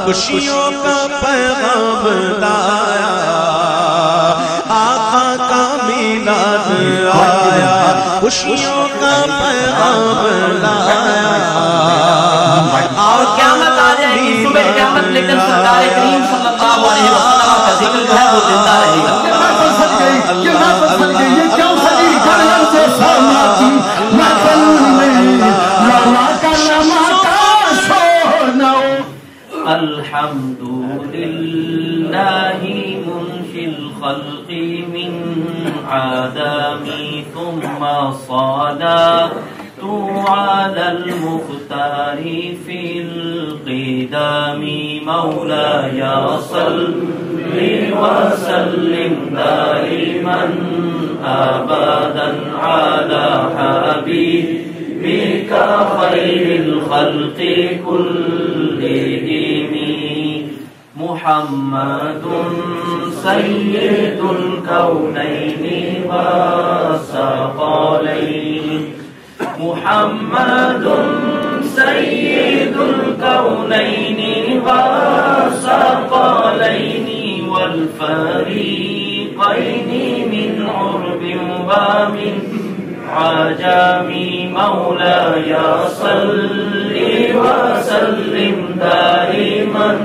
खुशियों का पैगाम लाया, आका का मीलाद आया, खुशियों का पैगाम लाया। और क़यामत आ जाएगी, सुबह क़यामत, लेकिन सरकार करीम सल्लल्लाहु अलैहि वसल्लम का जिक्र जो है वो जिंदा रहेगा। अल्हम्दुलिल्लाहि मुनशिल खल्क़ि मिन आदमी थुम्मा सलातु अलल मुख्तारि फिल क़िदामी मौलाया सल्लि व सल्लिम दाइमन अबदन अला हबीबिका खैरिल खल्क़ि कुल्लिहिम मुहम्मदुन सय्यिदुल कौनैनि व सक़लैनि मुहम्मदुन सय्यिदुल कौनैनि व सक़लैनि वल फरीक़ैनि मिन उर्बिन व मिन आजामी मौलाया सल्लि व सल्लिम दाइमन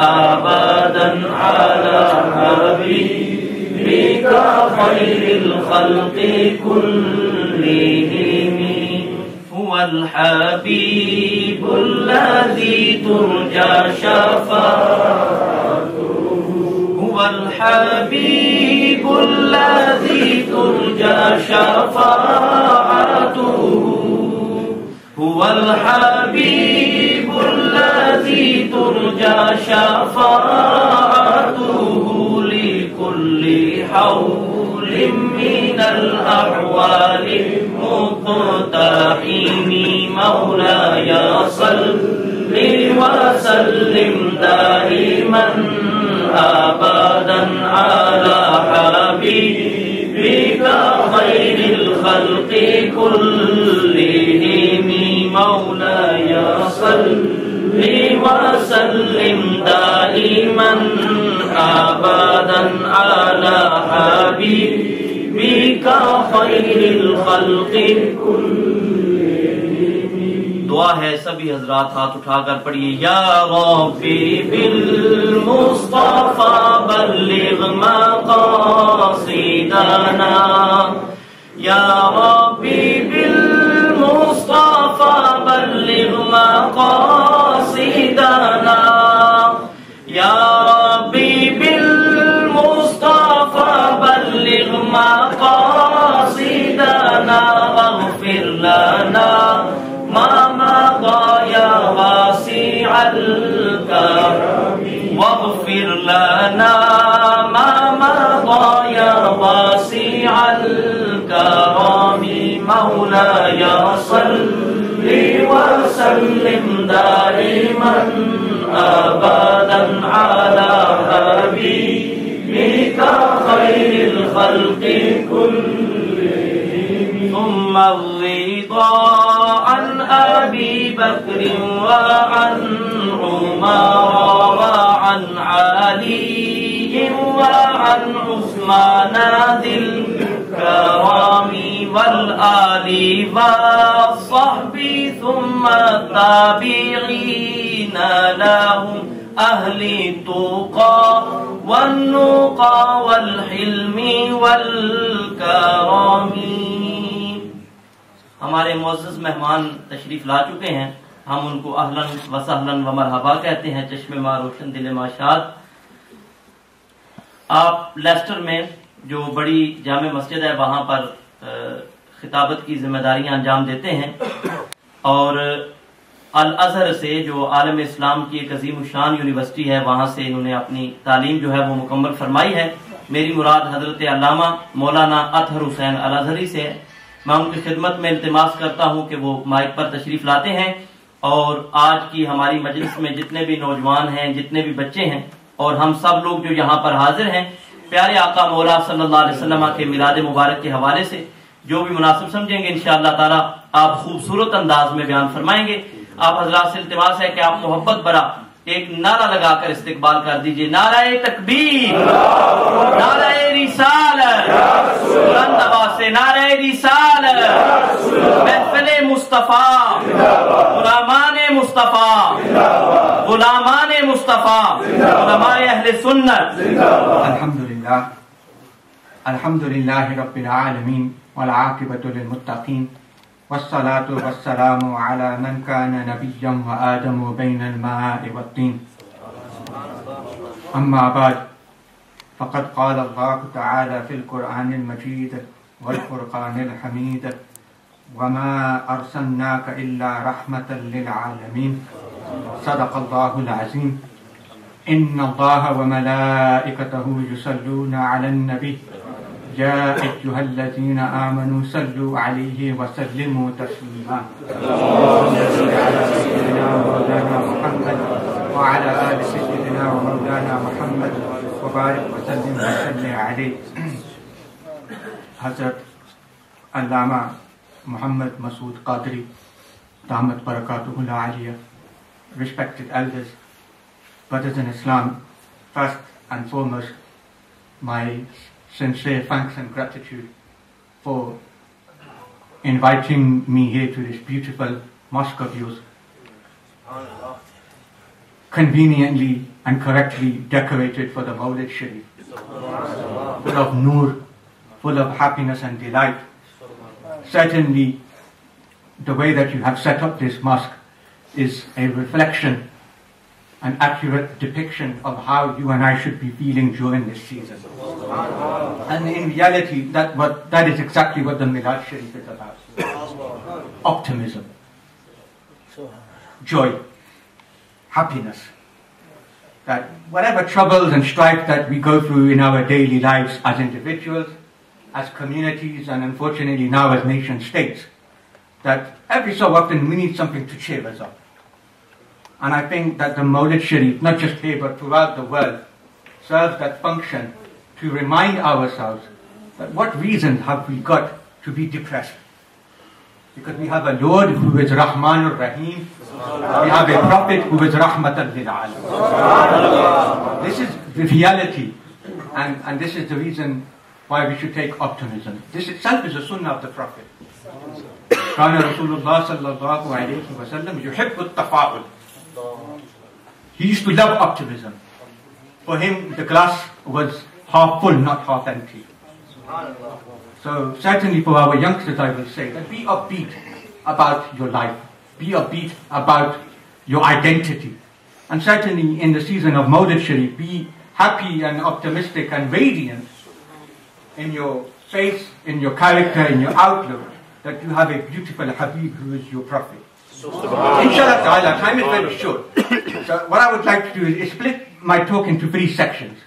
अबदन अला हबीबिका खैरिल खल्क़ि कुल्लिहिम हुवल हबीबुल्लज़ी तुरजा शफ़ाअतुहु हुवल हबीबुल्लज़ी तुरजा शफ़ाअतुहु हुवल हबीबुल्लज़ी तुरजा शफ़ाअतुहु लिकुल्ली हौलिम मिनल अहवालि मुक़तहिमी मौलाया सल्लि व सल्लिम दाइमन अबदन अला हबीबिका खैरिल खल्क़ि कुल्लिहिम मौलाया सल्लि व सल्लिम दाइमन अबदन अला हबीबिका खैरिल खल्क़ि कुल्लिहिम। दुआ है सभी हजरात हाथ उठाकर पढ़िए। या रब्बी बिल मुस्तफा बल्लिग मक़ासिदना या रब्बी बिल मुस्तफा बल्लिग मक़ासिदना या रब्बी बिल मुस्तफा बल्लिग मक़ासिदना वग़फिर लना मा मज़ा या वासिअल करम वग़फिर लना मा मज़ा या वासिअल करम मौलाया सल्लि व सल्लिम दाइमन अबदन अला हबीबिका खैरिल खल्क़ि कुल्लिहिम सुम्मा रिदा अन अबी बक्र व अन उमर व अन अली व अन उस्मान दिल करामी वल आली व सहबी सुम्मा ताबिईन लहुम अहली तुक़ा वन्नुक़ा वल हिल्मी वल करमी। हमारे मुअज़्ज़ज़ मेहमान तशरीफ ला चुके हैं, हम उनको अहलन व सहलन व मरहबा कहते हैं। चश्मे मा रोशन दिल माशाद। आप लेस्टर में जो बड़ी जामे मस्जिद है वहां पर खिताबत की जिम्मेदारियां अंजाम देते हैं और अल-अज़हर से जो आलम इस्लाम की एक अजीम शान यूनिवर्सिटी है वहां से इन्होंने अपनी तालीम जो है वो मुकम्मल फरमाई है। मेरी मुराद हजरत अल्लामा मौलाना अतहर हुसैन अल-अज़हरी से है। मैं उनकी खिदमत में इल्तिमास करता हूँ कि वो माइक पर तशरीफ लाते हैं और आज की हमारी मजलिस में जितने भी नौजवान हैं, जितने भी बच्चे हैं और हम सब लोग जो यहाँ पर हाजिर हैं, प्यारे आका मौला सल्लल्लाहु अलैहि वसल्लम के मिलाद मुबारक के हवाले से जो भी मुनासिब समझेंगे इंशाअल्लाह ताला आप खूबसूरत अंदाज में बयान फरमाएंगे। आप हजरात से इल्तिमास है कि आप मोहब्बत भरा एक नारा लगाकर इस्तिकबाल कर दीजिए। नाराए तकबीर, नाराए रिसालत, बुलंद आवाज से नाराए रिसालत, महफिल-ए-मुस्तफा, गुलामान-ए-मुस्तफा, गुलामान-ए-मुस्तफा, उलमाए अहले सुन्नत। अल्हम्दुलिल्लाह, अल्हम्दुलिल्लाहि रब्बिल आलमीन वल आक़िबतु लिल मुत्तक़ीन वस्सलातु वस्सलामु अला मन काना नबिय्यन व आदमु बैनल माइ वत्तीन। अम्मा बाद, फ़क़द क़ाल अल्लाहु तआला फ़िल क़ुरआनिल मजीद वल फ़ुरक़ानिल हमीद वमा अर्सलनाका इल्ला रहमतल लिल आलमीन। सदक़ल्लाहुल अज़ीम। इन्नल्लाहा व मलाइकतहु युसल्लूना अलन नबी या अय्युहल्लज़ीना आमनू सल्लू अलैहि व सल्लिमू तस्लीमा। व अला आलि सय्यिदिना व मौलाना मुहम्मद व बारिक व सल्लिम व सल्लि अलैहि। हज़रत अल्लामा Muhammad Masood Qadri, Damat Barakatuhul Aliyah, respected elders, brothers in Islam, first and foremost, my sincere thanks and gratitude for inviting me here to this beautiful mosque of yours, conveniently and correctly decorated for the Maulid Sharif, full of noor, full of happiness and delight. Certainly, the way that you have set up this mosque is a reflection, an accurate depiction of how you and I should be feeling during this season. And in reality, that is exactly what the Milaad Sharif is about. Optimism, joy, happiness. That whatever troubles and strife that we go through in our daily lives as individuals, as communities, and unfortunately now as nation states, that every so often we need something to cheer us up. And I think that the Maulid Sharif, not just here but throughout the world, serves that function to remind ourselves that what reason have we got to be depressed? Because we have a Lord who is Rahmanur Rahim, we have a Prophet who is Rahmatan lil Alamin. This is the reality, and this is the reason why we should take optimism. This itself is a sunnah of the Prophet. كان رسول الله صلى الله عليه وسلم يحب التفاؤل. He used to love optimism. For him, the glass was half full, not half empty. So certainly for our youngsters, I will say that be upbeat about your life. Be upbeat about your identity. And certainly in the season of Maulid Sharif, be happy and optimistic and radiant in your face, in your character, in your outlook, that you have a beautiful Habib who is your Prophet. Inshallah ta'ala, time is very short. So what I would like to do is split my talk into 3 sections.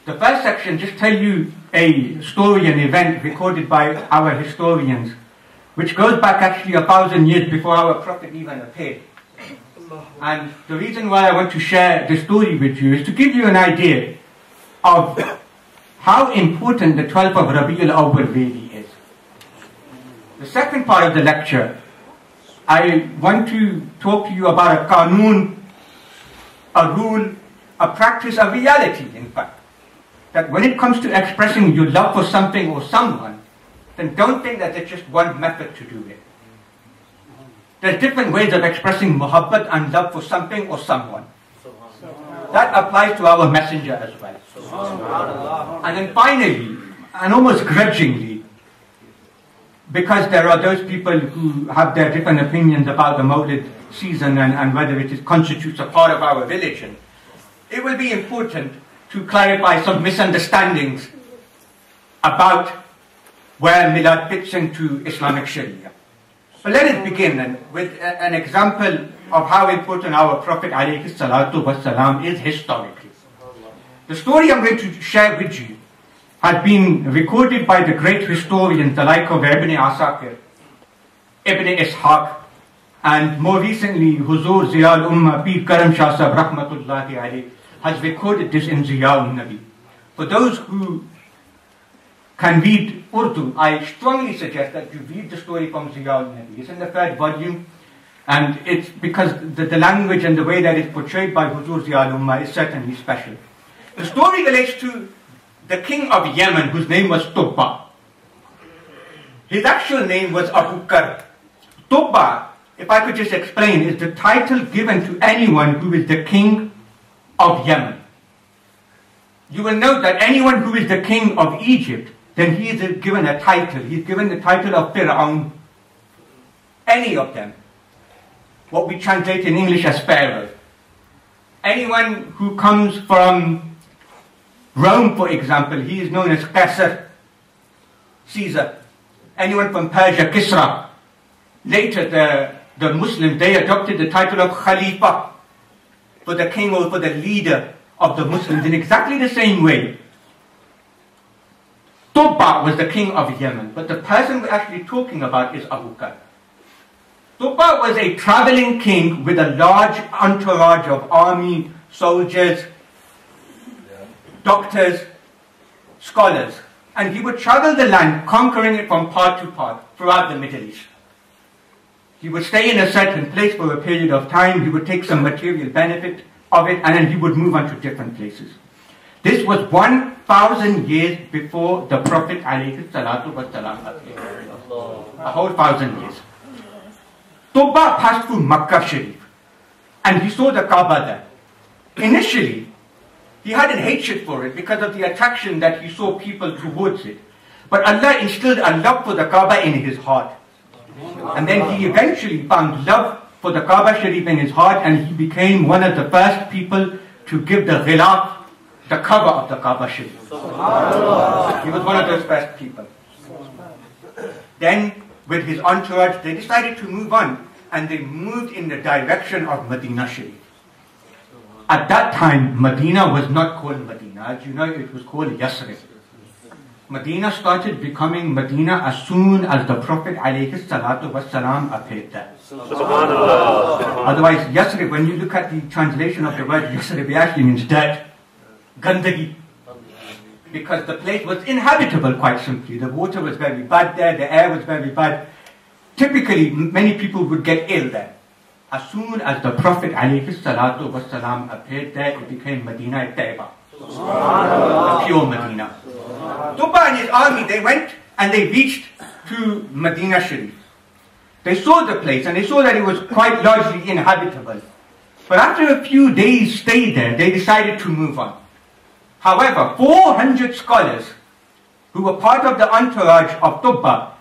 The first section, just tell you a story, an event recorded by our historians, which goes back actually 1,000 years before our Prophet even appeared. And the reason why I want to share the story with you is to give you an idea of how important the 12th of Rabi al-Awwal really is. The second part of the lecture, I want to talk to you about a qanoon, a rule, a practice, a reality in fact. That when it comes to expressing your love for something or someone, then don't think that there's just one method to do it. There's different ways of expressing muhabbat and love for something or someone. That applies to our messenger as well. And then finally, and almost grudgingly, because there are those people who have their different opinions about the Maulid season and whether it constitutes a part of our religion, it will be important to clarify some misunderstandings about where Milad fits into Islamic Sharia. But let us begin with an example of how important our Prophet ﷺ is historically. The story I'm going to share with you has been recorded by the great historians, the like of Ibn Asakir, Ibn Ishaq, and more recently, Huzur Ziyal Ummah, Pir Karam Shah Sahib Rahmatullahi Alayhi, has recorded this in Ziyaul Nabi. For those who can read Urdu, I strongly suggest that you read the story from Ziyaul Nabi. It's in the 3rd volume, And it's because the language and the way that it's portrayed by Huzur Ziyal Ummah is certainly special. The story relates to the king of Yemen, whose name was Tubba. His actual name was Abu Kar. Tubba, if I could just explain, is the title given to anyone who is the king of Yemen. You will note that anyone who is the king of Egypt, then he is given a title. He's given the title of Fir'aun. Any of them. What we translate in English as Pharaoh. Anyone who comes from Rome, for example, he is known as Caesar. Anyone from Persia, Kisra. Later, the Muslims, they adopted the title of Khalifa for the king or for the leader of the Muslims in exactly the same way. Tubba was the king of Yemen, but the person we're actually talking about is Abu Bakr. Tubba was a traveling king with a large entourage of army, soldiers, doctors, scholars. And he would travel the land, conquering it from part to part throughout the Middle East. He would stay in a certain place for a period of time, he would take some material benefit of it, and then he would move on to different places. This was 1,000 years before the Prophet ﷺ. A whole 1,000 years. Tubba passed through Makkah Sharif, and he saw the Kaaba there. Initially, he had a hatred for it because of the attraction that he saw people towards it. But Allah instilled a love for the Kaaba in his heart. And then he eventually found love for the Kaaba Sharif in his heart, and he became one of the first people to give the ghilaf, the cover of the Kaaba Sharif. He was one of those first people. Then, with his entourage, they decided to move on, and they moved in the direction of Medina Sharif. At that time, Medina was not called Medina. As you know, it was called Yasrib. Medina started becoming Medina as soon as the Prophet ﷺ appeared there. Otherwise, Yasrib, when you look at the translation of the word Yasrib, it actually means dirt, gandagi. Because the place was inhabitable, quite simply. The water was very bad there, the air was very bad. Typically, many people would get ill there. As soon as the Prophet ﷺ appeared there, it became Medina Taiba, the pure Medina. Tubba and his army, they went and they reached to Medina Sharif. They saw the place and they saw that it was quite largely inhabitable. But after a few days stay there, they decided to move on. However, 400 scholars who were part of the entourage of Tubba,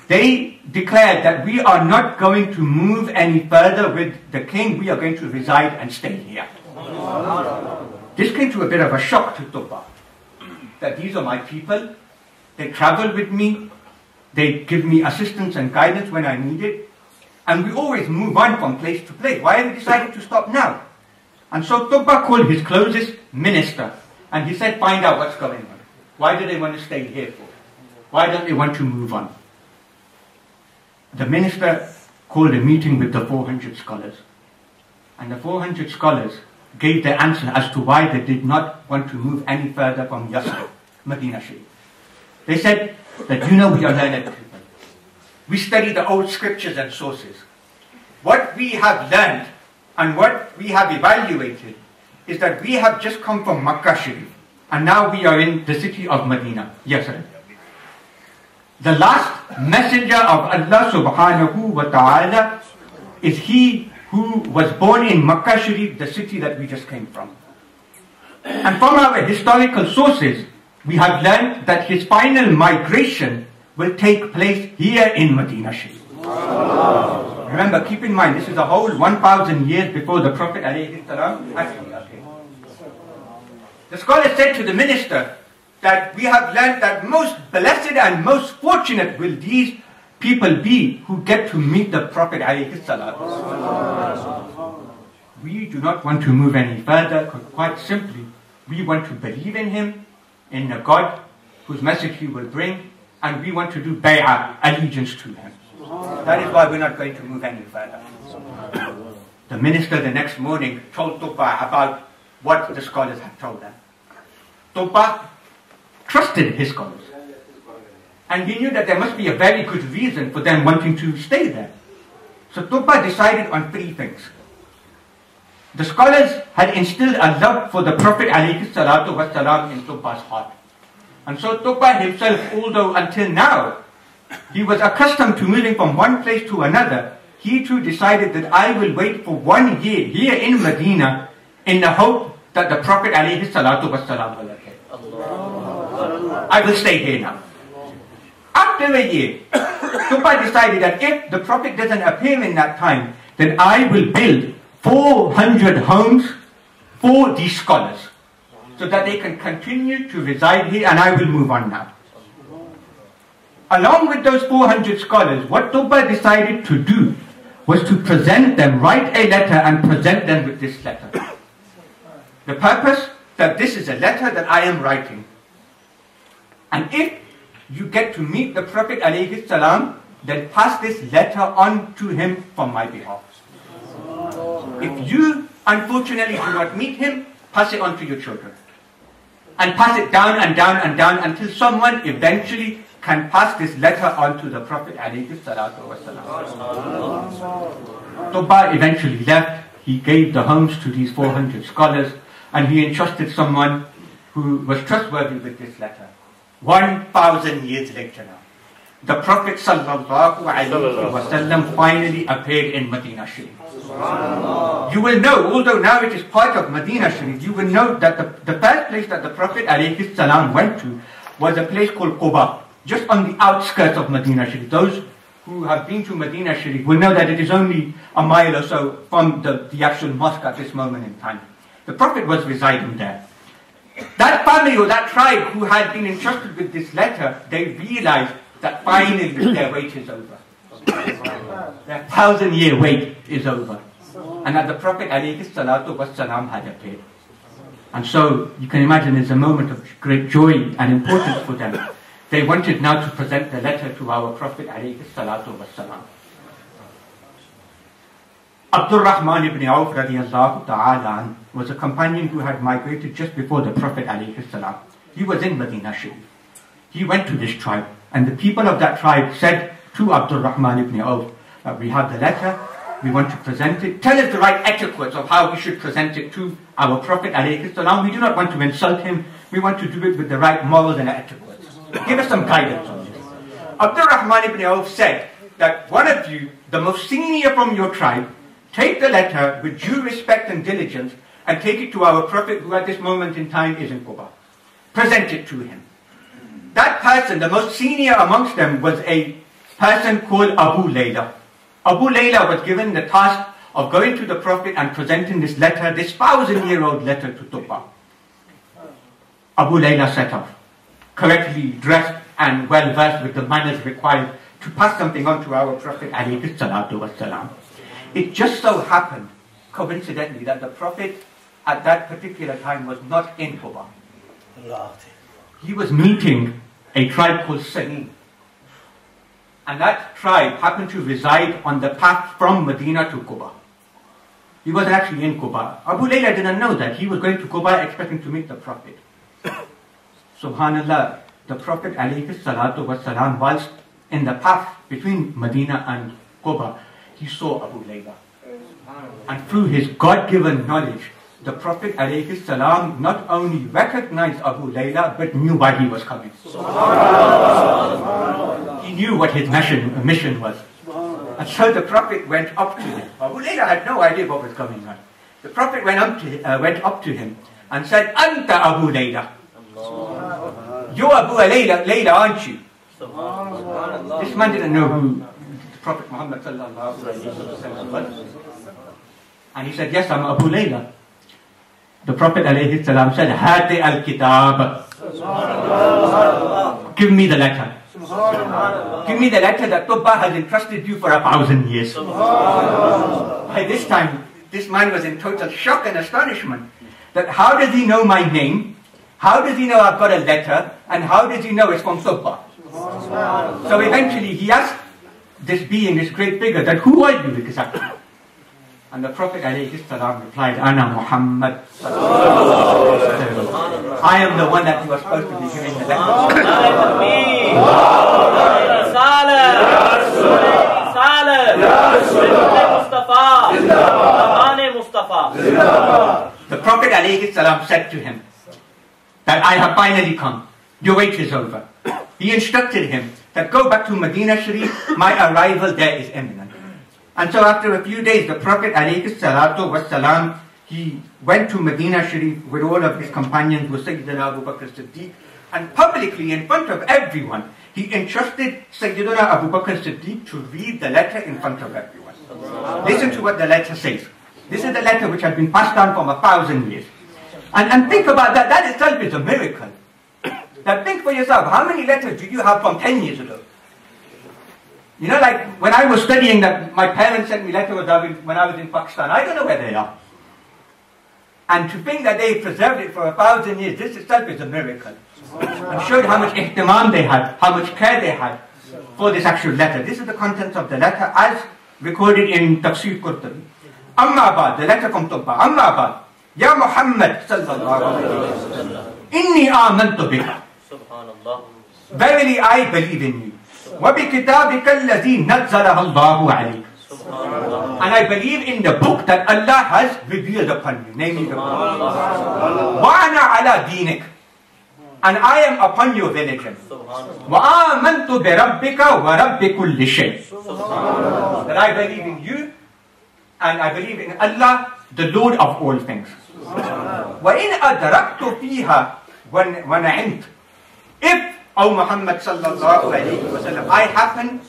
they declared that we are not going to move any further with the king, we are going to reside and stay here. This came to a bit of a shock to Tubba. That these are my people, they travel with me, they give me assistance and guidance when I need it, and we always move on from place to place. Why have we decided to stop now? And so Tubba called his closest minister, and he said, find out what's going on. Why do they want to stay here for? Why don't they want to move on? The minister called a meeting with the 400 scholars, and the 400 scholars gave their answer as to why they did not want to move any further from Yasrib, Medina Sharif. They said that, we are learned people. We study the old scriptures and sources. What we have learned and what we have evaluated is that we have just come from Makkah Sharif, and now we are in the city of Medina, Yasrib. The last messenger of Allah subhanahu wa ta'ala is he who was born in Makkah Sharif, the city that we just came from. And from our historical sources, we have learned that his final migration will take place here in Medina Sharif. Remember, keep in mind, this is a whole 1,000 years before the Prophet ﷺ actually appeared. The scholar said to the minister that we have learned that most blessed and most fortunate will these people be who get to meet the Prophet ﷺ. We do not want to move any further, because quite simply, we want to believe in him, in a God whose message he will bring, and we want to do bay'ah, allegiance to him. That is why we're not going to move any further. The minister the next morning told Tubba about what the scholars had told them. Tubba trusted his scholars. And he knew that there must be a very good reason for them wanting to stay there. So Tuba decided on three things. The scholars had instilled a love for the Prophet ﷺ in Tuba's heart. And so Tuba himself, although until now he was accustomed to moving from one place to another, he too decided that I will wait for 1 year here in Medina in the hope that the Prophet ﷺ will appear. I will stay here now. After a year, Tuba decided that if the Prophet doesn't appear in that time, then I will build 400 homes for these scholars so that they can continue to reside here, and I will move on now. Along with those 400 scholars, what Tuba decided to do was to present them, write a letter and present them with this letter. The purpose that this is a letter that I am writing. And if you get to meet the Prophet ﷺ, then pass this letter on to him from my behalf. If you unfortunately do not meet him, pass it on to your children. And pass it down and down and down until someone eventually can pass this letter on to the Prophet ﷺ. Tuba eventually left. He gave the homes to these 400 scholars, and he entrusted someone who was trustworthy with this letter. 1,000 years later now, the Prophet ﷺ finally appeared in Medina Sharif. You will know, although now it is part of Medina Sharif, you will know that the first place that the Prophet ﷺ went to was a place called Quba, just on the outskirts of Medina Sharif. Those who have been to Medina Sharif will know that it is only a mile or so from the actual mosque at this moment in time. The Prophet was residing there. That family or that tribe who had been entrusted with this letter, they realized that finally their wait is over. Their 1,000-year wait is over. And that the Prophet ﷺ had appeared. And so you can imagine it's a moment of great joy and importance for them. They wanted now to present the letter to our Prophet ﷺ. Abdul Rahman ibn Auf radiallahu ta'ala was a companion who had migrated just before the Prophet ﷺ. He was in Medina Sharif. He went to this tribe, and the people of that tribe said to Abdul Rahman ibn Auf that we have the letter, we want to present it. Tell us the right etiquettes of how we should present it to our Prophet ﷺ. We do not want to insult him. We want to do it with the right morals and etiquettes. Give us some guidance on this. Abdul Rahman ibn Auf said that one of you, the most senior from your tribe, take the letter with due respect and diligence and take it to our Prophet, who at this moment in time is in Quba. Present it to him. That person, the most senior amongst them, was a person called Abu Layla. Abu Layla was given the task of going to the Prophet and presenting this letter, this 1,000-year-old letter to Tuba. Abu Layla set off, correctly dressed and well-versed with the manners required to pass something on to our Prophet ﷺ. It just so happened, coincidentally, that the Prophet at that particular time was not in Quba. He was meeting a tribe called Hussain. And that tribe happened to reside on the path from Medina to Quba. He wasn't actually in Quba. Abu Layla didn't know that. He was going to Quba expecting to meet the Prophet. Subhanallah, the Prophet ﷺ, whilst in the path between Medina and Quba, he saw Abu Layla. And through his God-given knowledge, the Prophet ﷺ not only recognized Abu Layla, but knew why he was coming. He knew what his mission was. And so the Prophet went up to him. Abu Layla had no idea what was going on. The Prophet went up to him and said, Anta Abu Layla. You're Abu Layla, aren't you? This man didn't know who Prophet Muhammad sallallahu alayhi wa sallam was. And he said, yes, I'm Abu Layla. The Prophet alayhi salam said, Hati al-kitab. Give me the letter. Give me the letter that Tuba has entrusted you for 1,000 years. By this time, this man was in total shock and astonishment. That how does he know my name? How does he know I've got a letter? And how does he know it's from Tuba? So eventually he asked this being, this great figure, that who are you exactly? And the Prophet ﷺ replied, Ana Muhammad. I am the one that you are supposed to be giving the letter. The Prophet ﷺ said to him that I have finally come. Your wait is over. He instructed him that go back to Medina Sharif. My arrival there is imminent. And so after a few days, the Prophet ﷺ, he went to Medina Sharif with all of his companions, with Sayyidina Abu Bakr Siddiq, and publicly in front of everyone, he entrusted Sayyidina Abu Bakr Siddiq to read the letter in front of everyone. Listen to what the letter says. This is the letter which has been passed down from 1,000 years. And think about that. That itself is a miracle. Now think for yourself, how many letters do you have from 10 years ago? You know, like when I was studying that, my parents sent me letters when I was in Pakistan. I don't know where they are. And to think that they preserved it for 1,000 years, this itself is a miracle. And showed how much ihtimam they had, how much care they had for this actual letter. This is the contents of the letter as recorded in Tafsir Qurtubi. Amma Abad, the letter from Tubba. Amma Abad, Ya Muhammad sallallahu alayhi wa sallam, Inni amantu bika. Verily I believe in you. وَبِكِتَابِكَ الَّذِي نَزَّلَهَ اللَّهُ عَلَيْكَ. And I believe in the book that Allah has revealed upon you, namely the Quran. وَأَنَا عَلَى دِينِكَ. And I am upon your religion. وَآمَنْتُ بِرَبِّكَ وَرَبِّ كُلِّ شَيْءٍ. That I believe in you, and I believe in Allah, the Lord of all things. وَإِنْ أَدْرَكْتُ فِيهَا وَنَعِمْتُ. If, O Muhammad sallallahu alayhi wa sallam, I happen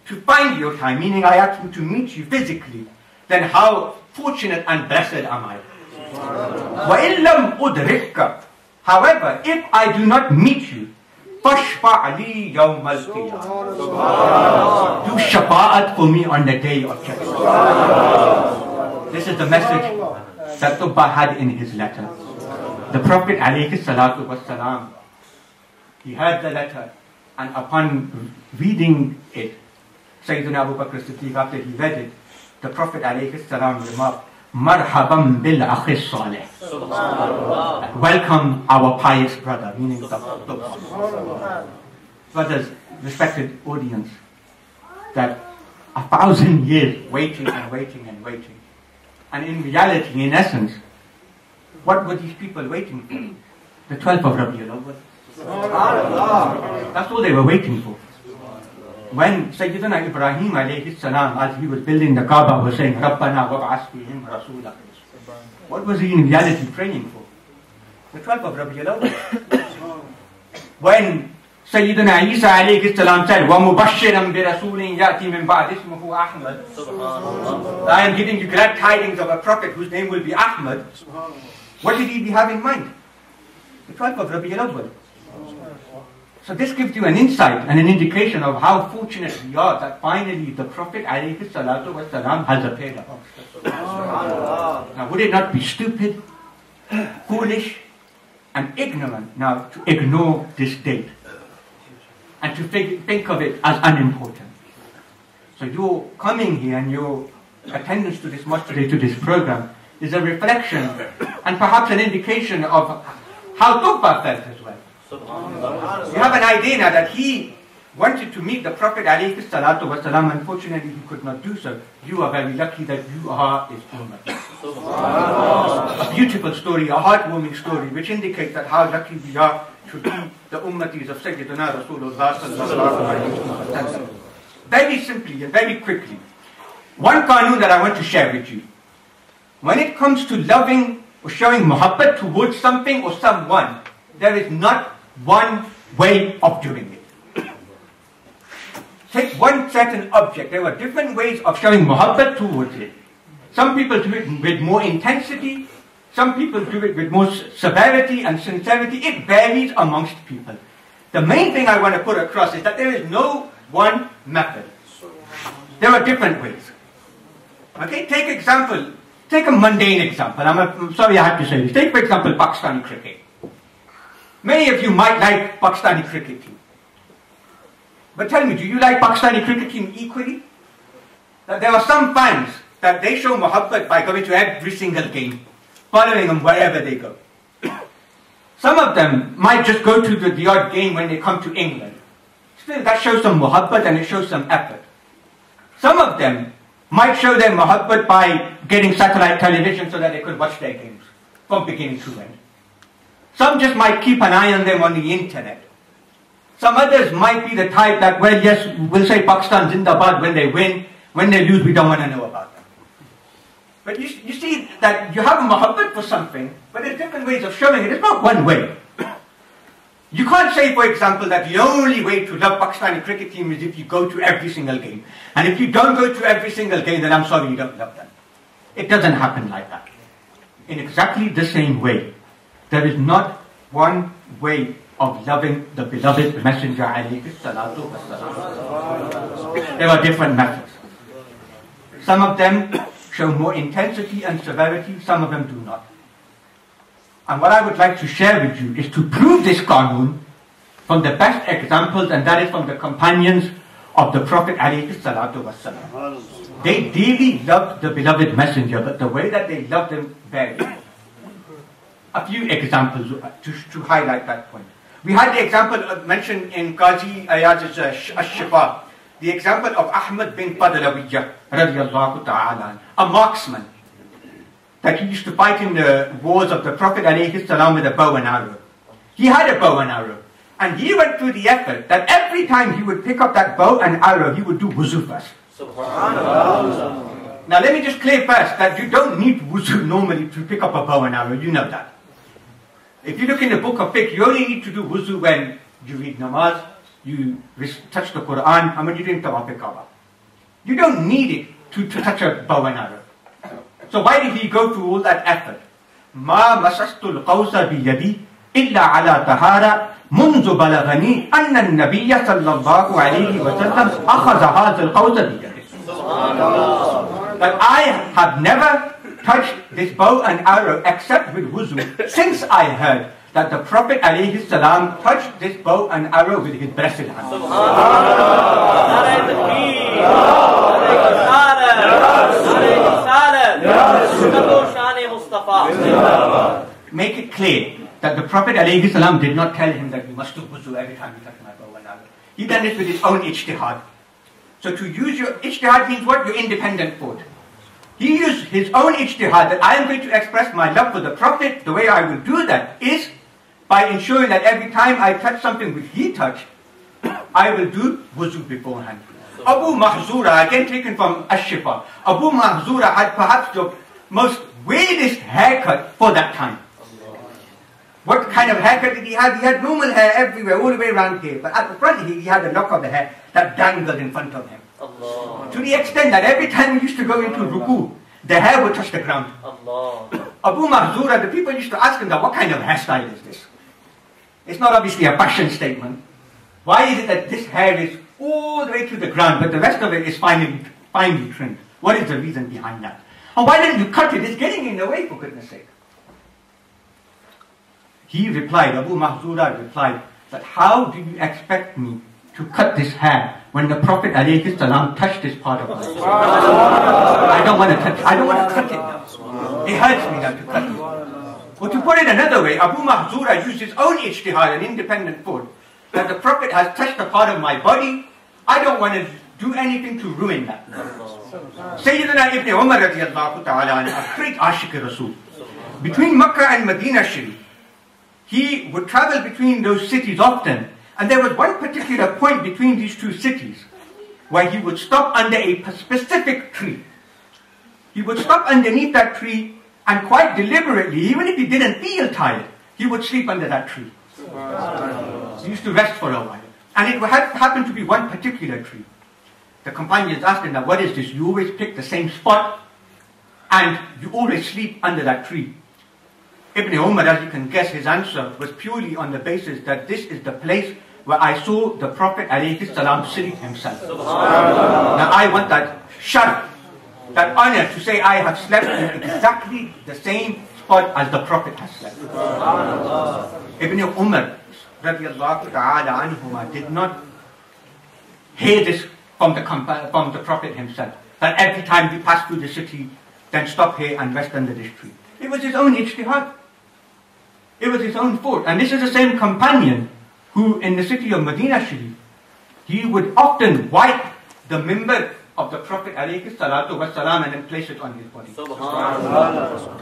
to find your time, meaning I happen to meet you physically, then how fortunate and blessed am I. وَإِنْ لَمْ أُدْرِكَ. However, if I do not meet you, فَاشْفَعْ لِي يَوْمَ الْقِيَامَةِ. Do shafa'at for me on the day of judgment. This is the message that Tubba had in his letter. The Prophet alayhi salatu wasalam, he heard the letter, and upon reading it, Sayyidina Abu Bakr Siddiq, after he read it, the Prophet alayhi salam remarked, Marhaban bil akhi salih. Welcome our pious brother, meaning the brothers, respected audience, that 1,000 years waiting and waiting and waiting. And in reality, in essence, what were these people waiting for? The 12th of Rabiul Awwal. That's all they were waiting for. When Sayyidina Ibrahim alayhi salam, as he was building the Kaaba, was saying, Rabbana wab'as fihim rasulah. What was he in reality praying for? The 12th of Rabiul Awwal. When Sayyidina Isa alayhi salam said, وَمُبَشِّرًا بِرَسُولٍ يَأْتِي مِنْ بَعْدِ اسْمُهُ أَحْمَدٍ. I am giving you glad tidings of a prophet whose name will be Ahmad. What did he have in mind? The 12th of Rabiul Awwal. So this gives you an insight and an indication of how fortunate we are that finally the Prophet alayhi salatu wasalam has appeared amongst us. Now would it not be stupid, foolish and ignorant now to ignore this date and to think of it as unimportant? So your coming here and your attendance to this mosque today, to this program, is a reflection and perhaps an indication of how Tubba felt as well. You have an idea now that he wanted to meet the Prophet alayhi salatu wasalam. Unfortunately, he could not do so. You are very lucky that you are his ummah. A beautiful story, a heartwarming story, which indicates that how lucky we are to be the ummatis of Sayyidina Rasulullah sallallahu alayhi wa sallam. Very simply and very quickly, one qanun that I want to share with you. When it comes to loving or showing muhabbat towards something or someone, there is not one way of doing it. Take one certain object. There are different ways of showing muhabbat towards it. Some people do it with more intensity. Some people do it with more severity and sincerity. It varies amongst people. The main thing I want to put across is that there is no one method. There are different ways. Okay, take a mundane example. I'm sorry I have to say this. Take, for example, Pakistani cricket. Many of you might like Pakistani cricket team. But tell me, do you like Pakistani cricket team equally? There are some fans that they show muhabbat by going to every single game, following them wherever they go. Some of them might just go to the odd game when they come to England. Still, that shows some muhabbat and it shows some effort. Some of them might show their muhabbat by getting satellite television so that they could watch their games from beginning to end. Some just might keep an eye on them on the internet. Some others might be the type that, well, yes, we'll say Pakistan Zindabad when they win. When they lose, we don't want to know about them. But you see that you have a muhabbat for something, but there's different ways of showing it. It's not one way. You can't say, for example, that the only way to love Pakistani cricket team is if you go to every single game. And if you don't go to every single game, then I'm sorry, you don't love them. It doesn't happen like that. In exactly the same way, there is not one way of loving the beloved Messenger alayhi salatu wassalam. There are different methods. Some of them show more intensity and severity, some of them do not. And what I would like to share with you is to prove this qanun from the best examples, and that is from the companions of the Prophet alayhi salatu wassalam. They dearly loved the beloved Messenger, but the way that they loved him varied. A few examples to highlight that point. We had the example mentioned in Qazi Ayaz's Ash-Shifa, the example of Ahmad bin Fadlawiyya, radiyallahu ta'ala, a marksman, that he used to fight in the wars of the Prophet alayhi salam with a bow and arrow. He had a bow and arrow, and he went through the effort that every time he would pick up that bow and arrow, he would do wuzu first. Subhanallah. Now let me just clear first that you don't need wuzu normally to pick up a bow and arrow, you know that. If you look in the book of fiqh, you only need to do wuzu when you read namaz, you touch the Quran, and when you're doing tawaf al-Kaaba. You don't need it to touch a bow and arrow. So why did he go through all that effort? ما مسست القوس بيدي إلا على طهارة منذ بلغني أن النبي صلى الله عليه وسلم أخذ هذا القوس بيده. That I have never touched this bow and arrow except with wuzu since I heard that the Prophet alayhi salam touched this bow and arrow with his blessed hand. Make it clear that the Prophet alayhi salam did not tell him that you must do wuzu every time you touch my bow and arrow. He done this with his own ijtihad. So to use your ijtihad means what? Your independent thought. He used his own ijtihad that I am going to express my love for the Prophet. The way I will do that is by ensuring that every time I touch something which he touched, I will do wuzu beforehand. Abu Mahzura, again taken from Ash-Shifa, Abu Mahzura had perhaps the most weirdest haircut for that time. What kind of haircut did he have? He had normal hair everywhere, all the way around here. But at the front he had a lock of the hair that dangled in front of him. Allah. To the extent that every time he used to go into ruku, the hair would touch the ground. Allah. Abu Mahzura, the people used to ask him that, what kind of hairstyle is this? It's not obviously a fashion statement. Why is it that this hair is all the way to the ground, but the rest of it is finely trimmed? What is the reason behind that? And why didn't you cut it? It's getting in the way, for goodness sake. He replied, Abu Mahzura replied, that how do you expect me to cut this hair when the Prophet alayhi salam touched this part of my body? I don't want to cut it now. It hurts me now to cut it. Or to put it another way, Abu Mahzura used his own ijtihad and independent thought that the Prophet has touched a part of my body. I don't want to do anything to ruin that. Sayyidina Ibn Umar radiyallahu ta'ala, a great Ashiq Rasul, between Makkah and Medina Sharif, he would travel between those cities often, and there was one particular point between these two cities where he would stop under a specific tree. He would stop underneath that tree, and quite deliberately, even if he didn't feel tired, he would sleep under that tree. He used to rest for a while. And it happened to be one particular tree. The companions asked him, now what is this? You always pick the same spot, and you always sleep under that tree. Ibn Umar, as you can guess, his answer was purely on the basis that this is the place where I saw the Prophet alayhi salam sleep himself. Now I want that sharaf, that honor to say I have slept in exactly the same spot as the Prophet has slept. Ibn Umar radiyallahu ta'ala anhuma did not hear this from the Prophet himself, that every time we pass through the city, then stop here and rest under this tree. It was his own ijtihad. It was his own thought. And this is the same companion who, in the city of Medina Sharif, he would often wipe the mimbar of the Prophet ﷺ and then place it on his body.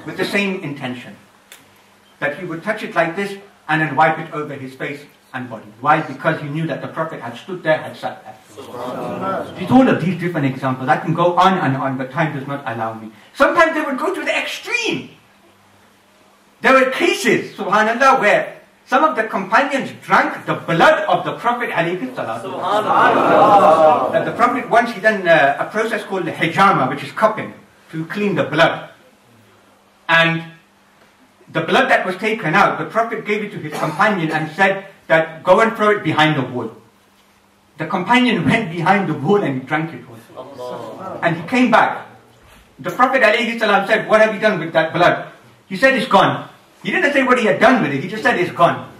With the same intention. That he would touch it like this and then wipe it over his face and body. Why? Because he knew that the Prophet had stood there, had sat there. With all of these different examples, I can go on and on, but time does not allow me. Sometimes they would go to the extreme. There were cases, subhanallah, where some of the companions drank the blood of the Prophet ﷺ. That the Prophet once, he done a process called hijama, which is cupping, to clean the blood. And the blood that was taken out, the Prophet gave it to his companion and said that go and throw it behind the wall. The companion went behind the wall and he drank it also. And he came back. The Prophet ﷺ said, what have you done with that blood? He said it's gone. He didn't say what he had done with it, he just said it's gone.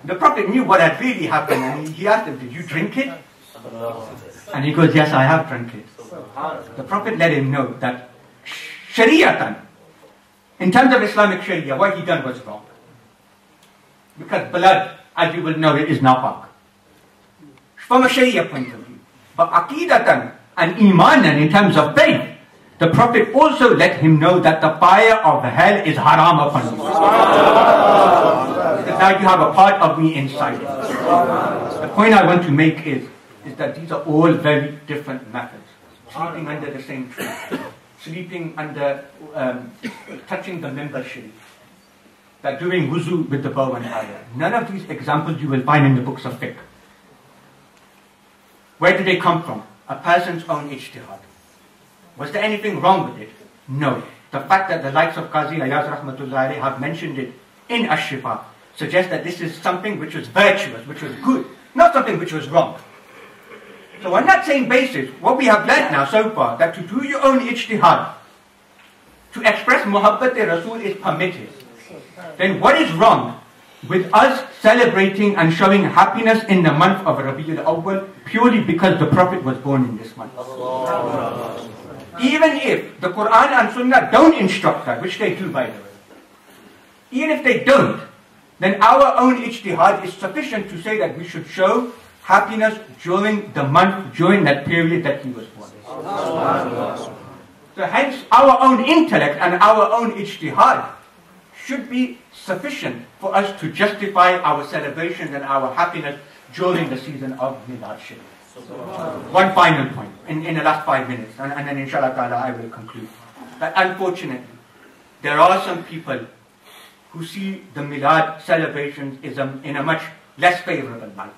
The Prophet knew what had really happened and he asked him, did you drink it? And he goes, yes, I have drunk it. The Prophet let him know that Shariatan, in terms of Islamic Sharia, what he done was wrong. Because blood, as you will know, it is nafaq. From a Sharia point of view. But aqidatan and imanan, in terms of faith, the Prophet also let him know that the fire of hell is haram upon you. Because now you have a part of me inside you. The point I want to make is that these are all very different methods. Sleeping under the same tree. Sleeping under, touching the member sharif. That doing wuzu with the bow and arrow. None of these examples you will find in the books of fiqh. Where do they come from? A person's own ijtihad. Was there anything wrong with it? No. The fact that the likes of Qazi Ayaz rahmatullahi alayhi have mentioned it in Ash-Shifa suggests that this is something which was virtuous, which was good, not something which was wrong. So on that same basis, what we have learnt now so far, that to do your own ijtihad, to express muhabbat-e-Rasul is permitted. Then what is wrong with us celebrating and showing happiness in the month of Rabi'ul Awwal purely because the Prophet was born in this month? Even if the Quran and Sunnah don't instruct that, which they do by the way, even if they don't, then our own ijtihad is sufficient to say that we should show happiness during the month, during that period that he was born. So hence our own intellect and our own ijtihad should be sufficient for us to justify our celebrations and our happiness during the season of Milaad Sharif. One final point in the last 5 minutes, and then inshallah ta'ala I will conclude. That unfortunately, there are some people who see the Milad celebrations in a much less favorable light.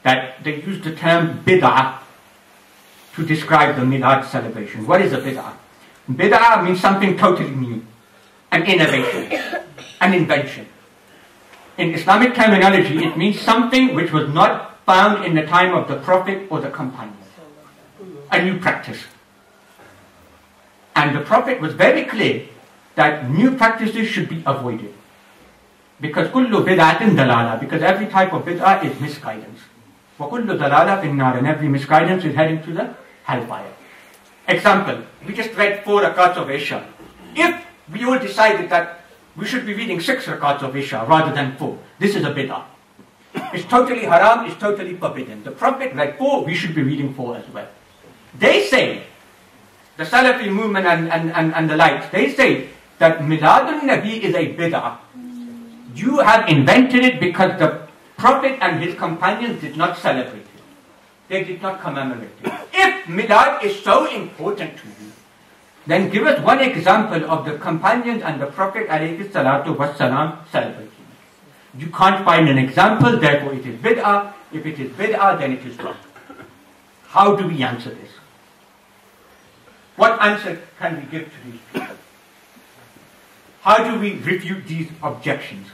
That they use the term bid'ah to describe the Milad celebration. What is a bid'ah? Bid'ah means something totally new, an innovation, an invention. In Islamic terminology, it means something which was not found in the time of the Prophet or the companions. A new practice. And the Prophet was very clear that new practices should be avoided. Because kullu bid'atin dalala, because every type of bid'ah is misguidance. Wa kullu dalala fin nar, and every misguidance is heading to the hellfire. Example, we just read 4 rakats of Isha. If we all decided that we should be reading 6 rakats of Isha rather than 4, this is a bid'ah. It's totally haram, it's totally forbidden. The Prophet read 4, we should be reading 4 as well. They say, the Salafi movement and the likes, they say that Miladun Nabi is a bid'ah. You have invented it because the Prophet and his companions did not celebrate it. They did not commemorate it. If Milad is so important to you, then give us one example of the companions and the Prophet ﷺ celebrating. You can't find an example, therefore it is bid'ah. If it is bid'ah, then it is wrong. How do we answer this? What answer can we give to these people? How do we refute these objections?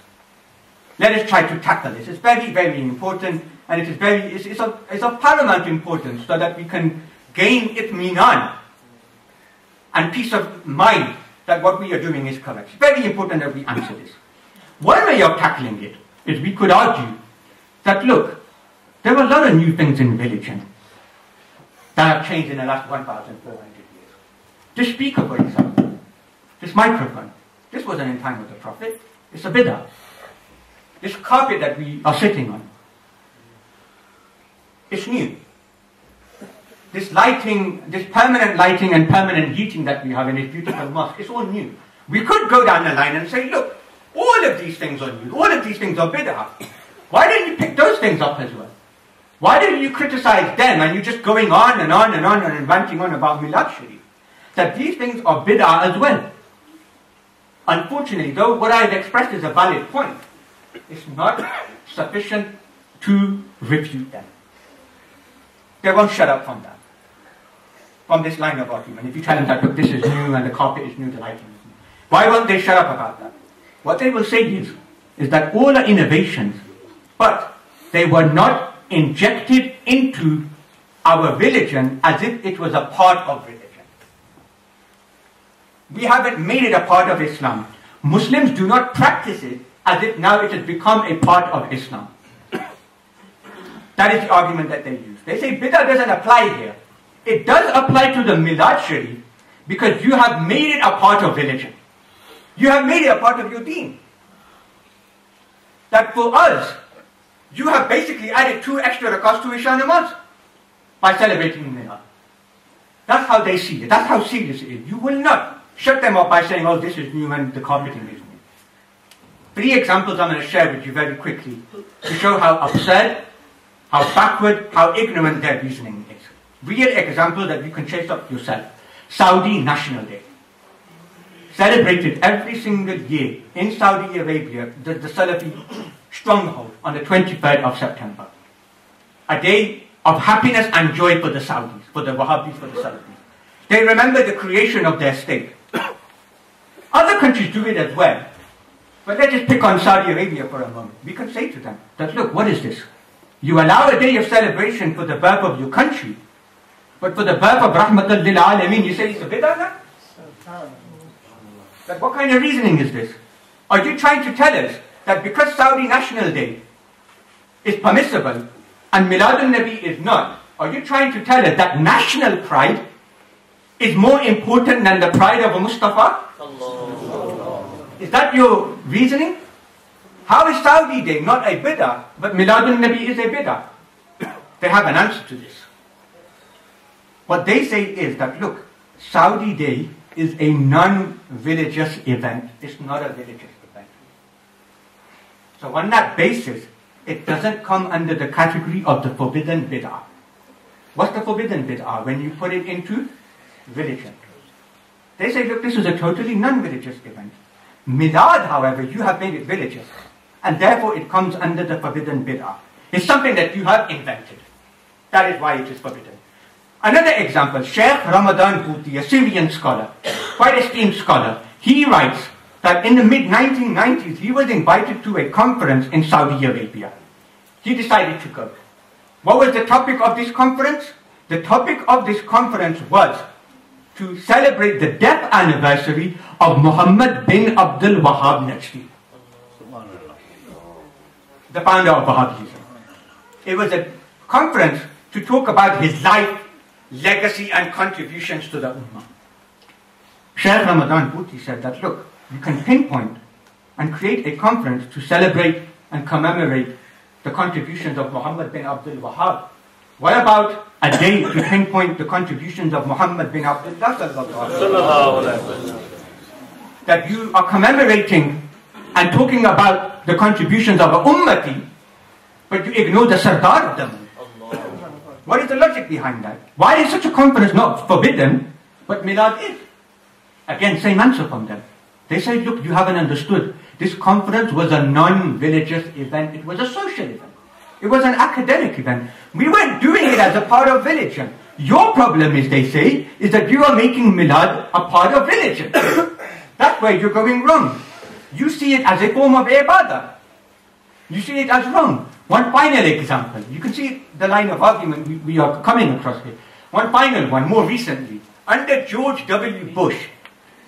Let us try to tackle this. It's very, very important, and it's of paramount importance so that we can gain itminan and peace of mind that what we are doing is correct. It's very important that we answer this. One way of tackling it is we could argue that, look, there are a lot of new things in religion that have changed in the last 1,400 years. This speaker, for example, this microphone, this wasn't in time of the Prophet. It's a bid'ah. This carpet that we are sitting on, it's new. this lighting, this permanent lighting and permanent heating that we have in this beautiful mosque, it's all new. We could go down the line and say, look, all of these things are new, all of these things are bid'ah. Why don't you pick those things up as well? Why don't you criticize them and you're just going on and on and on and ranting on about Milad Sharif? That these things are bid'ah as well. Unfortunately, though, what I've expressed is a valid point. It's not sufficient to refute them. They won't shut up from that. From this line of argument. If you tell them that, look, this is new and the carpet is new, the lighting is new. Why won't they shut up about that? What they will say is that all are innovations, but they were not injected into our religion as if it was a part of religion. We haven't made it a part of Islam. Muslims do not practice it as if now it has become a part of Islam. That is the argument that they use. They say bid'ah doesn't apply here. It does apply to the Milad Sharif because you have made it a part of religion. You have made it a part of your deen. That for us, you have basically added 2 extra rakats to Isha namaz by celebrating Milad. That's how they see it. That's how serious it is. You will not shut them up by saying, oh, this is new and the carpeting is new. 3 examples I'm going to share with you very quickly to show how absurd, how backward, how ignorant their reasoning is. Real example that you can chase up yourself. Saudi National Day. Celebrated every single year in Saudi Arabia, the Salafi stronghold on the 23rd of September. A day of happiness and joy for the Saudis, for the Wahhabis, for the Salafis. They remember the creation of their state. Other countries do it as well. But let's just pick on Saudi Arabia for a moment. We can say to them that, look, what is this? You allow a day of celebration for the birth of your country, but for the birth of Rahmatul Lil Alameen, you say it's a bid'ah now? That what kind of reasoning is this? Are you trying to tell us that because Saudi National Day is permissible and Milad al-Nabi is not, are you trying to tell us that national pride is more important than the pride of a Mustafa? Is that your reasoning? How is Saudi Day not a bid'ah, but Milad al-Nabi is a bid'ah? They have an answer to this. What they say is that, look, Saudi Day is a non-religious event. It's not a religious event. So on that basis, it doesn't come under the category of the forbidden bid'ah. What's the forbidden bid'ah? When you put it into religion. They say, look, this is a totally non-religious event. Milad, however, you have made it religious. And therefore it comes under the forbidden bid'ah. It's something that you have invented. That is why it is forbidden. Another example, Sheikh Ramadan Bhuti, a Syrian scholar, quite esteemed scholar, he writes that in the mid-1990s he was invited to a conference in Saudi Arabia. He decided to go. What was the topic of this conference? The topic of this conference was to celebrate the death anniversary of Muhammad bin Abdul Wahhab Najdi, the founder of Wahhabism. It was a conference to talk about his life, legacy and contributions to the Ummah. Shaykh Ramadan Bhuti said that, look, you can pinpoint and create a conference to celebrate and commemorate the contributions of Muhammad bin Abdul Wahhab. What about a day to pinpoint the contributions of Muhammad bin Abdullah that you are commemorating and talking about the contributions of a ummati, but you ignore the Sardar of them? What is the logic behind that? Why is such a conference not forbidden, but Milad is? Again, same answer from them. They say, look, you haven't understood. This conference was a non-religious event. It was a social event. It was an academic event. We weren't doing it as a part of religion. Your problem is, they say, is that you are making Milad a part of religion. That's where you're going wrong. You see it as a form of ibadah. You see it as wrong. One final example. You can see the line of argument we are coming across here. One final one, more recently. Under George W. Bush,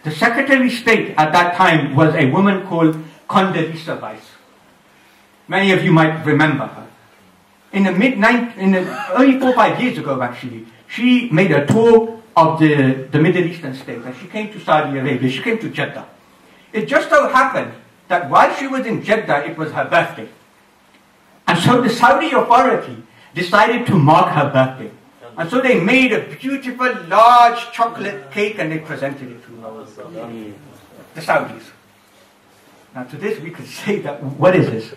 the Secretary of State at that time was a woman called Condoleezza Rice. Many of you might remember her. In the early 4 or 5 years ago, actually, she made a tour of the Middle Eastern states, and she came to Saudi Arabia. She came to Jeddah. It just so happened that while she was in Jeddah, it was her birthday. And so the Saudi authority decided to mark her birthday. And so they made a beautiful, large chocolate cake and they presented it to the Saudis. Now to this we could say that, what is this?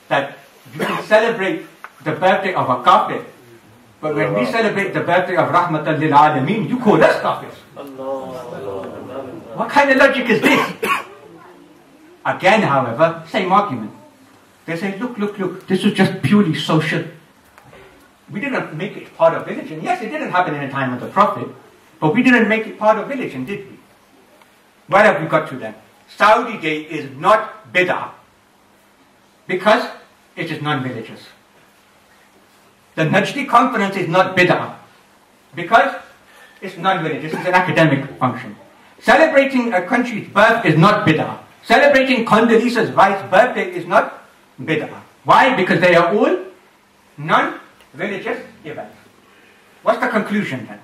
That you can celebrate the birthday of a kafir, but when we celebrate the birthday of Rahmatan lil Alameen, you call us kafirs. What kind of logic is this? Again, however, same argument. They say, look, this was just purely social. We didn't make it part of religion. Yes, it didn't happen in the time of the Prophet, but we didn't make it part of religion, did we? Where have we got to then? Saudi Day is not bid'ah because it is non-religious. The Najdi conference is not bid'ah because it's non-religious, it's an academic function. Celebrating a country's birth is not bid'ah. Celebrating Condoleezza Rice's birthday is not bid'ah. Why? Because they are all non-religious events. What's the conclusion then?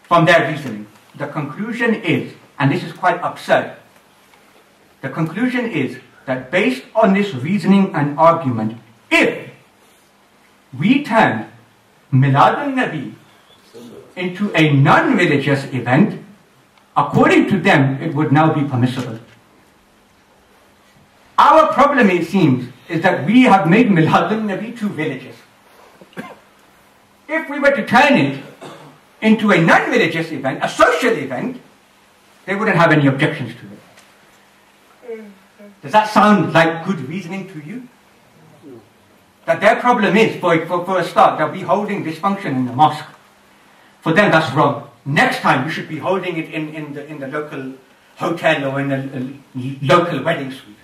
From their reasoning. The conclusion is, and this is quite absurd, the conclusion is that based on this reasoning and argument, if we turn Milad al-Nabi into a non-religious event, according to them, it would now be permissible. Our problem, it seems, is that we have made Milad al-Nabi too religious. If we were to turn it into a non-religious event, a social event, they wouldn't have any objections to it. Does that sound like good reasoning to you? That their problem is, for a start, that we're holding this function in the mosque. For them, that's wrong. Next time, you should be holding it in the local hotel or in the local wedding suite.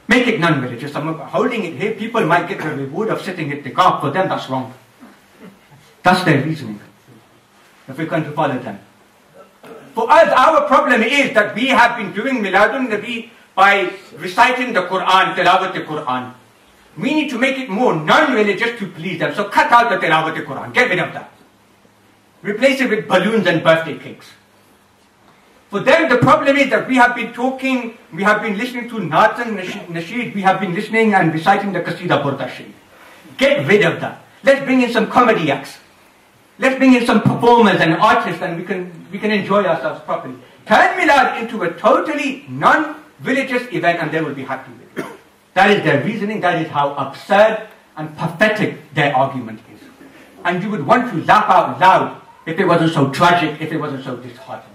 Make it non-religious. Holding it here, people might get the reward of sitting at the gap. For them, that's wrong. That's their reasoning. If we're going to follow them. For us, our problem is that we have been doing Miladun Nabi by reciting the Quran, tilawat al-Quran. We need to make it more non-religious to please them. So cut out the tilawat al-Quran. Get rid of that. Replace it with balloons and birthday cakes. For them, the problem is that we have been talking, we have been listening to Naat and Nasheed, we have been listening and reciting the Qasida Burda Sharif. Get rid of that. Let's bring in some comedy acts. Let's bring in some performers and artists and we can enjoy ourselves properly. Turn Milad into a totally non-religious event and they will be happy with it. That is their reasoning, that is how absurd and pathetic their argument is. And you would want to laugh out loud if it wasn't so tragic, if it wasn't so disheartening.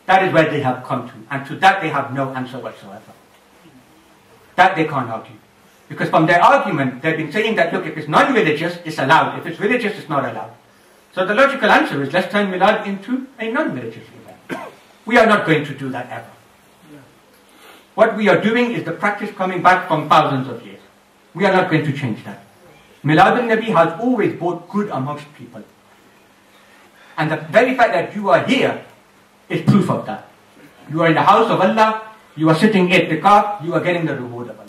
That is where they have come to. And to that they have no answer whatsoever. That they can't argue. Because from their argument, they've been saying that, look, if it's non-religious, it's allowed. If it's religious, it's not allowed. So the logical answer is, let's turn Milad into a non-religious event. We are not going to do that ever. What we are doing is the practice coming back from thousands of years. We are not going to change that. Milad al-Nabi has always brought good amongst people. And the very fact that you are here is proof of that. You are in the house of Allah, you are sitting at the car, you are getting the reward of Allah.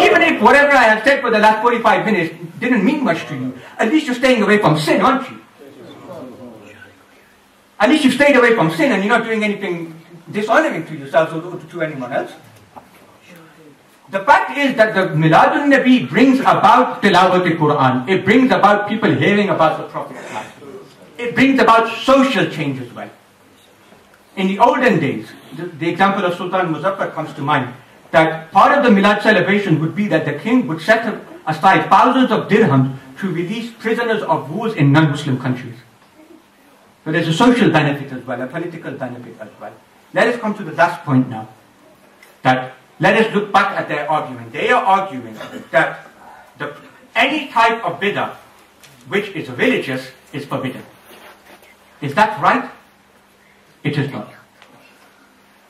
Even if whatever I have said for the last 45 minutes didn't mean much to you, at least you're staying away from sin, aren't you? At least you've stayed away from sin and you're not doing anything dishonoring to yourselves or to anyone else. The fact is that the Milad al-Nabi brings about tilawat al-Quran. It brings about people hearing about the Prophet's life. It brings about social change as well. In the olden days, the example of Sultan Muzaffar comes to mind, that part of the Milad celebration would be that the king would set aside thousands of dirhams to release prisoners of wars in non-Muslim countries. So there's a social benefit as well, a political benefit as well. Let us come to the last point now. That let us look back at their argument. They are arguing that any type of bid'ah which is religious is forbidden. Is that right? It is not.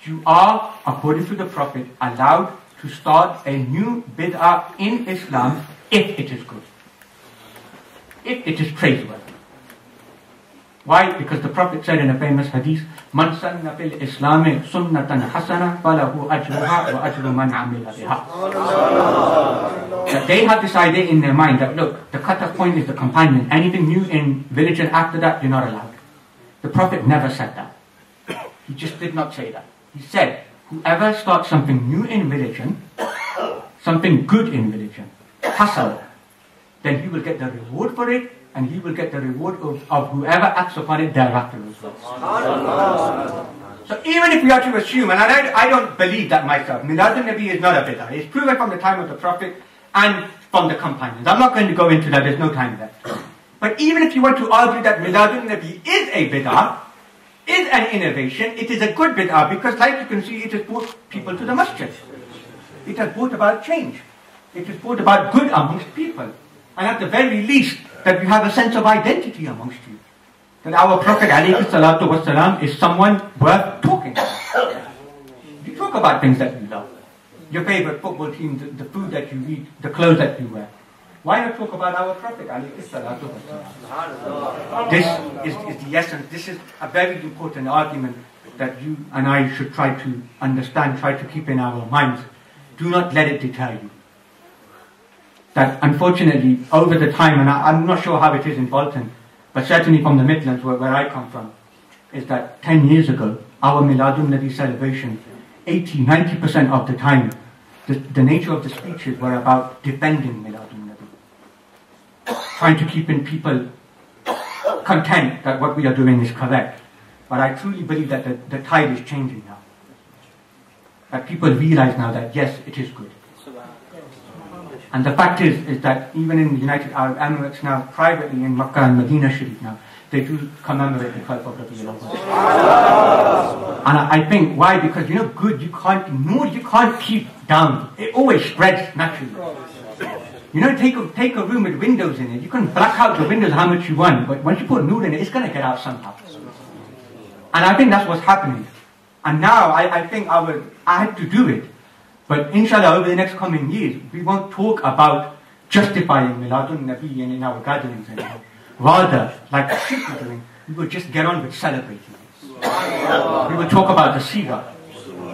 You are, according to the Prophet, allowed to start a new bid'ah in Islam if it is good. If it is praiseworthy. Why? Because the Prophet said in a famous hadith, "Man sanna fil Islami sunnatan hasana falahu ajruha wa ajru man amila biha." That they have this idea in their mind that, look, the cut-off point is the companion. Anything new in religion after that, you're not allowed. The Prophet never said that. He just did not say that. He said, whoever starts something new in religion, something good in religion, hasan, then he will get the reward for it and he will get the reward of whoever acts upon it thereafter as well. So even if we are to assume, and I don't believe that myself, Milaad al-Nabi is not a bid'ah. It's proven from the time of the Prophet and from the companions. I'm not going to go into that, there's no time left. But even if you want to argue that Milaad al-Nabi is a bid'ah, is an innovation, it is a good bid'ah, because like you can see, it has brought people to the masjid. It has brought about change. It has brought about good amongst people. And at the very least, that you have a sense of identity amongst you. That our Prophet ﷺ is someone worth talking about. You talk about things that you love. Your favorite football team, the food that you eat, the clothes that you wear. Why not talk about our Prophet ﷺ? This is the essence. This is a very important argument that you and I should try to understand, try to keep in our minds. Do not let it deter you. That unfortunately, over the time, and I'm not sure how it is in Bolton, but certainly from the Midlands where I come from, is that 10 years ago, our Milaadun Nabi celebration, 80-90% of the time, the nature of the speeches were about defending Milaadun Nabi. Trying to keep in people content that what we are doing is correct. But I truly believe that the tide is changing now. That people realize now that yes, it is good. And the fact is that even in the United Arab Emirates now, privately in Makkah and Medina Sharif now, they do commemorate the 12th of Rabiul Awwal. And I think, why? Because good, you can't keep down. It always spreads naturally. Take a room with windows in it. You can black out the windows how much you want, but once you put nur in it, it's going to get out somehow. And I think that's what's happening. And now I think I had to do it. But inshallah, over the next coming years, we won't talk about justifying Milaadun Nabi in our gatherings anymore. Rather, like the Sikh are doing, we will just get on with celebrating it. We will talk about the seerah.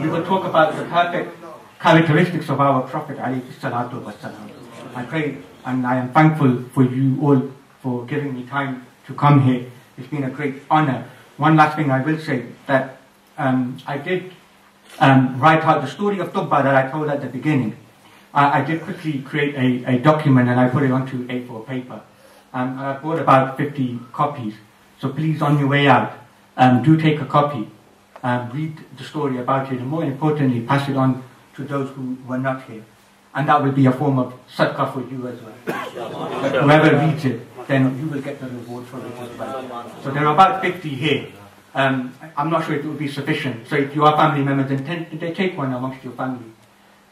We will talk about the perfect characteristics of our Prophet alayhi salatu wasalam. I pray and I am thankful for you all for giving me time to come here. It's been a great honor. One last thing I will say, that I did write out the story of Tubba that I told at the beginning. I did quickly create a document and I put it onto A4 paper. And I bought about 50 copies. So please, on your way out, do take a copy, read the story about it, and more importantly, pass it on to those who were not here. And that will be a form of sadaqah for you as well. That whoever reads it, then you will get the reward for it as well. So there are about 50 here. I'm not sure if it will be sufficient. So if you are family members, then take one amongst your family.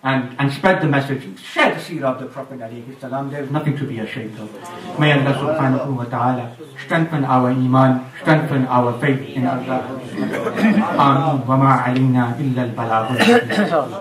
And spread the message. Share the seerah of the Prophet alayhi salam. There is nothing to be ashamed of. May Allah subhanahu wa ta'ala strengthen our iman, strengthen our faith in Allah. Ameen wa ma alayna illa al-balagh.